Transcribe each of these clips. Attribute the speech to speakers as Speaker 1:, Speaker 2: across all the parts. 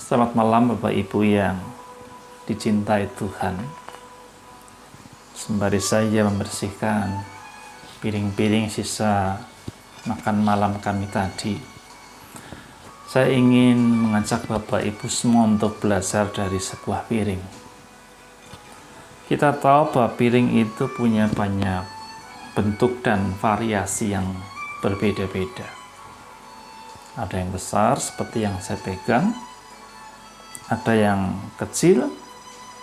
Speaker 1: Selamat malam Bapak Ibu yang dicintai Tuhan. Sembari saya membersihkan piring-piring sisa makan malam kami tadi, saya ingin mengajak Bapak Ibu semua untuk belajar dari sebuah piring. Kita tahu bahwa piring itu punya banyak bentuk dan variasi yang berbeda-beda. Ada yang besar seperti yang saya pegang, ada yang kecil,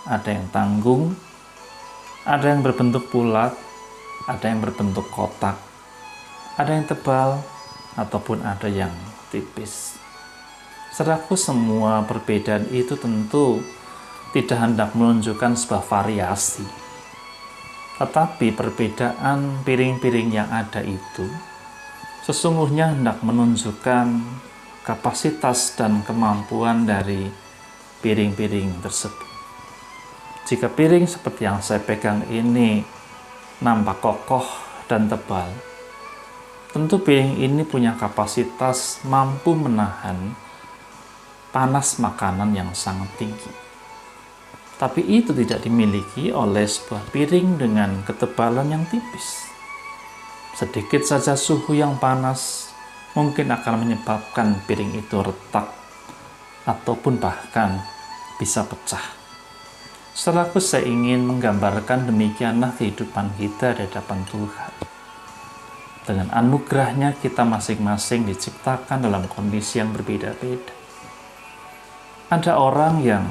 Speaker 1: ada yang tanggung, ada yang berbentuk bulat, ada yang berbentuk kotak, ada yang tebal, ataupun ada yang tipis. Saudaraku, semua perbedaan itu tentu tidak hendak menunjukkan sebuah variasi. Tetapi perbedaan piring-piring yang ada itu sesungguhnya hendak menunjukkan kapasitas dan kemampuan dari piring-piring tersebut. Jika piring seperti yang saya pegang ini nampak kokoh dan tebal, tentu piring ini punya kapasitas mampu menahan panas makanan yang sangat tinggi. Tapi itu tidak dimiliki oleh sebuah piring dengan ketebalan yang tipis. Sedikit saja suhu yang panas mungkin akan menyebabkan piring itu retak ataupun bahkan bisa pecah. Saudaraku, saya ingin menggambarkan demikianlah kehidupan kita di hadapan Tuhan. Dengan anugerahnya kita masing-masing diciptakan dalam kondisi yang berbeda-beda. Ada orang yang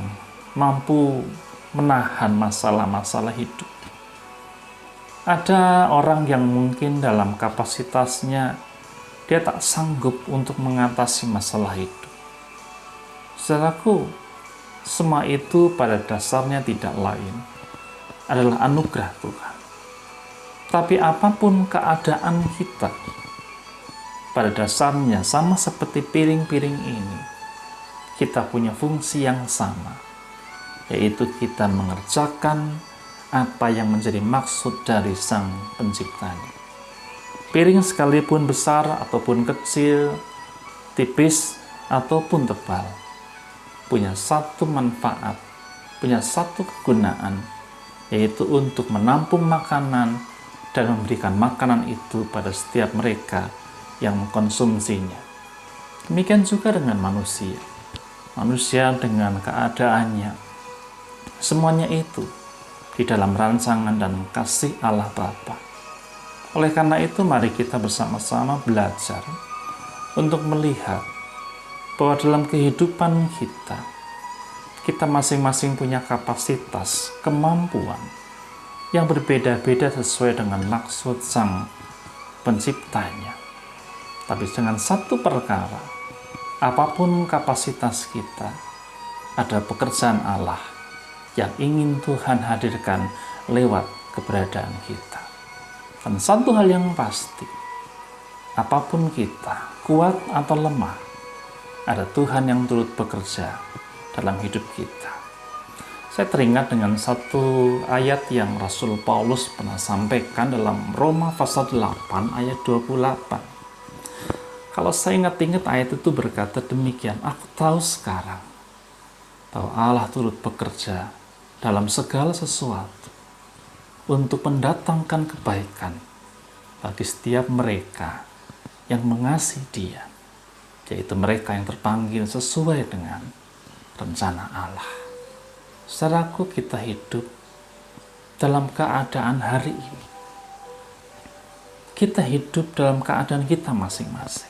Speaker 1: mampu menahan masalah-masalah hidup. Ada orang yang mungkin dalam kapasitasnya dia tak sanggup untuk mengatasi masalah hidup. Saudaraku, semua itu pada dasarnya tidak lain adalah anugerah Tuhan. Tapi apapun keadaan kita, pada dasarnya sama seperti piring-piring ini, kita punya fungsi yang sama, yaitu kita mengerjakan apa yang menjadi maksud dari Sang Penciptanya. Piring sekalipun besar ataupun kecil, tipis ataupun tebal, punya satu manfaat, punya satu kegunaan, yaitu untuk menampung makanan dan memberikan makanan itu pada setiap mereka yang mengkonsumsinya. Demikian juga dengan manusia. Manusia dengan keadaannya, semuanya itu di dalam rancangan dan kasih Allah Bapa. Oleh karena itu, mari kita bersama-sama belajar untuk melihat bahwa dalam kehidupan kita masing-masing punya kapasitas, kemampuan yang berbeda-beda sesuai dengan maksud Sang Penciptanya. Tapi dengan satu perkara, apapun kapasitas kita, ada pekerjaan Allah yang ingin Tuhan hadirkan lewat keberadaan kita. Dan satu hal yang pasti, apapun kita, kuat atau lemah, ada Tuhan yang turut bekerja dalam hidup kita. Saya teringat dengan satu ayat yang Rasul Paulus pernah sampaikan dalam Roma pasal 8 ayat 28. Kalau saya ingat-ingat, ayat itu berkata demikian, "Aku tahu sekarang bahwa Allah turut bekerja dalam segala sesuatu untuk mendatangkan kebaikan bagi setiap mereka yang mengasihi Dia, yaitu mereka yang terpanggil sesuai dengan rencana Allah." Saudaraku, kita hidup dalam keadaan hari ini. Kita hidup dalam keadaan kita masing-masing.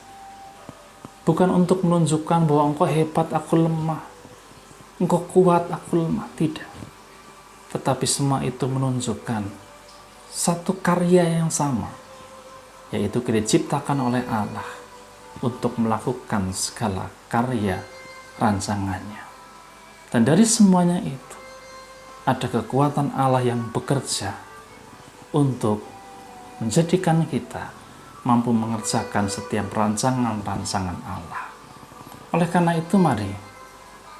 Speaker 1: Bukan untuk menunjukkan bahwa engkau hebat, aku lemah. Engkau kuat, aku lemah. Tidak. Tetapi semua itu menunjukkan satu karya yang sama, yaitu kita diciptakan oleh Allah untuk melakukan segala karya rancangannya. Dan dari semuanya itu, ada kekuatan Allah yang bekerja untuk menjadikan kita mampu mengerjakan setiap rancangan-rancangan Allah. Oleh karena itu, mari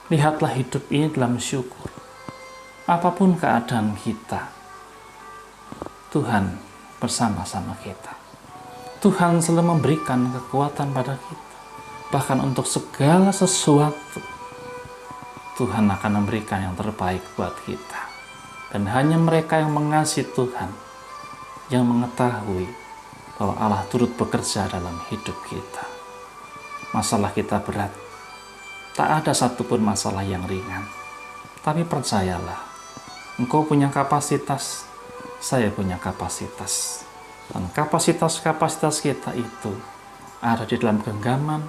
Speaker 1: lihatlah hidup ini dalam syukur. Apapun keadaan kita, Tuhan bersama-sama kita. Tuhan selalu memberikan kekuatan pada kita, bahkan untuk segala sesuatu Tuhan akan memberikan yang terbaik buat kita. Dan hanya mereka yang mengasihi Tuhan yang mengetahui bahwa Allah turut bekerja dalam hidup kita. Masalah kita berat, tak ada satupun masalah yang ringan. Tapi percayalah, engkau punya kapasitas, saya punya kapasitas. Dan kapasitas-kapasitas kita itu ada di dalam genggaman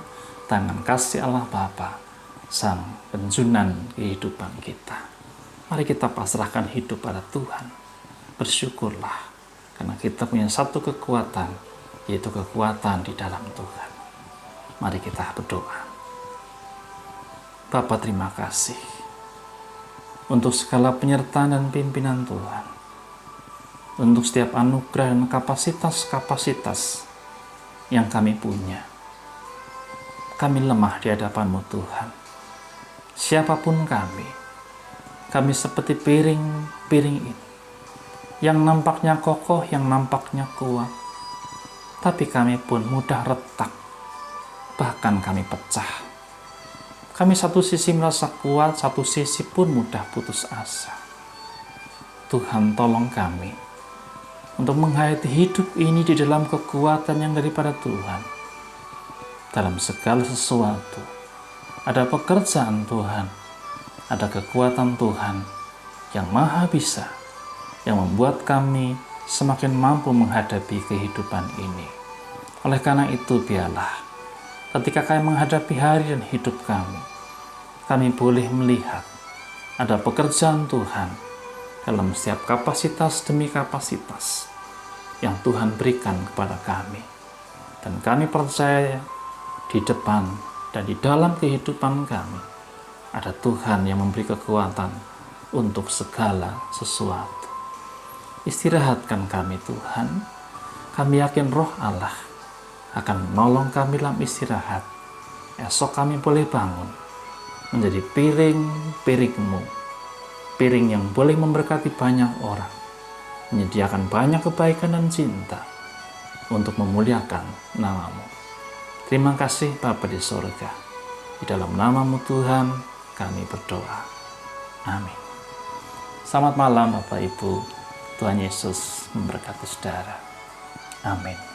Speaker 1: tangan kasih Allah Bapa, Sang Penjunan kehidupan kita. Mari kita pasrahkan hidup pada Tuhan. Bersyukurlah, karena kita punya satu kekuatan, yaitu kekuatan di dalam Tuhan. Mari kita berdoa. Bapa, terima kasih untuk segala penyertaan dan pimpinan Tuhan, untuk setiap anugerah dan kapasitas-kapasitas yang kami punya. Kami lemah di hadapan-Mu Tuhan. Siapapun kami seperti piring ini, yang nampaknya kokoh, yang nampaknya kuat, tapi kami pun mudah retak, bahkan kami pecah. Kami satu sisi merasa kuat, satu sisi pun mudah putus asa. Tuhan, tolong kami untuk menghayati hidup ini di dalam kekuatan yang daripada Tuhan. Dalam segala sesuatu, ada pekerjaan Tuhan, ada kekuatan Tuhan yang maha bisa, yang membuat kami semakin mampu menghadapi kehidupan ini. Oleh karena itu, biarlah ketika kami menghadapi hari dan hidup kami boleh melihat ada pekerjaan Tuhan dalam setiap kapasitas demi kapasitas yang Tuhan berikan kepada kami. Dan kami percaya di depan dan di dalam kehidupan kami ada Tuhan yang memberi kekuatan untuk segala sesuatu. Istirahatkan kami Tuhan. Kami yakin Roh Allah akan menolong kami dalam istirahat. Esok kami boleh bangun menjadi piring-piring-Mu, piring yang boleh memberkati banyak orang, menyediakan banyak kebaikan dan cinta untuk memuliakan nama-Mu. Terima kasih Bapa di sorga. Di dalam nama-Mu Tuhan kami berdoa. Amin. Selamat malam Bapak Ibu. Tuhan Yesus memberkati saudara. Amin.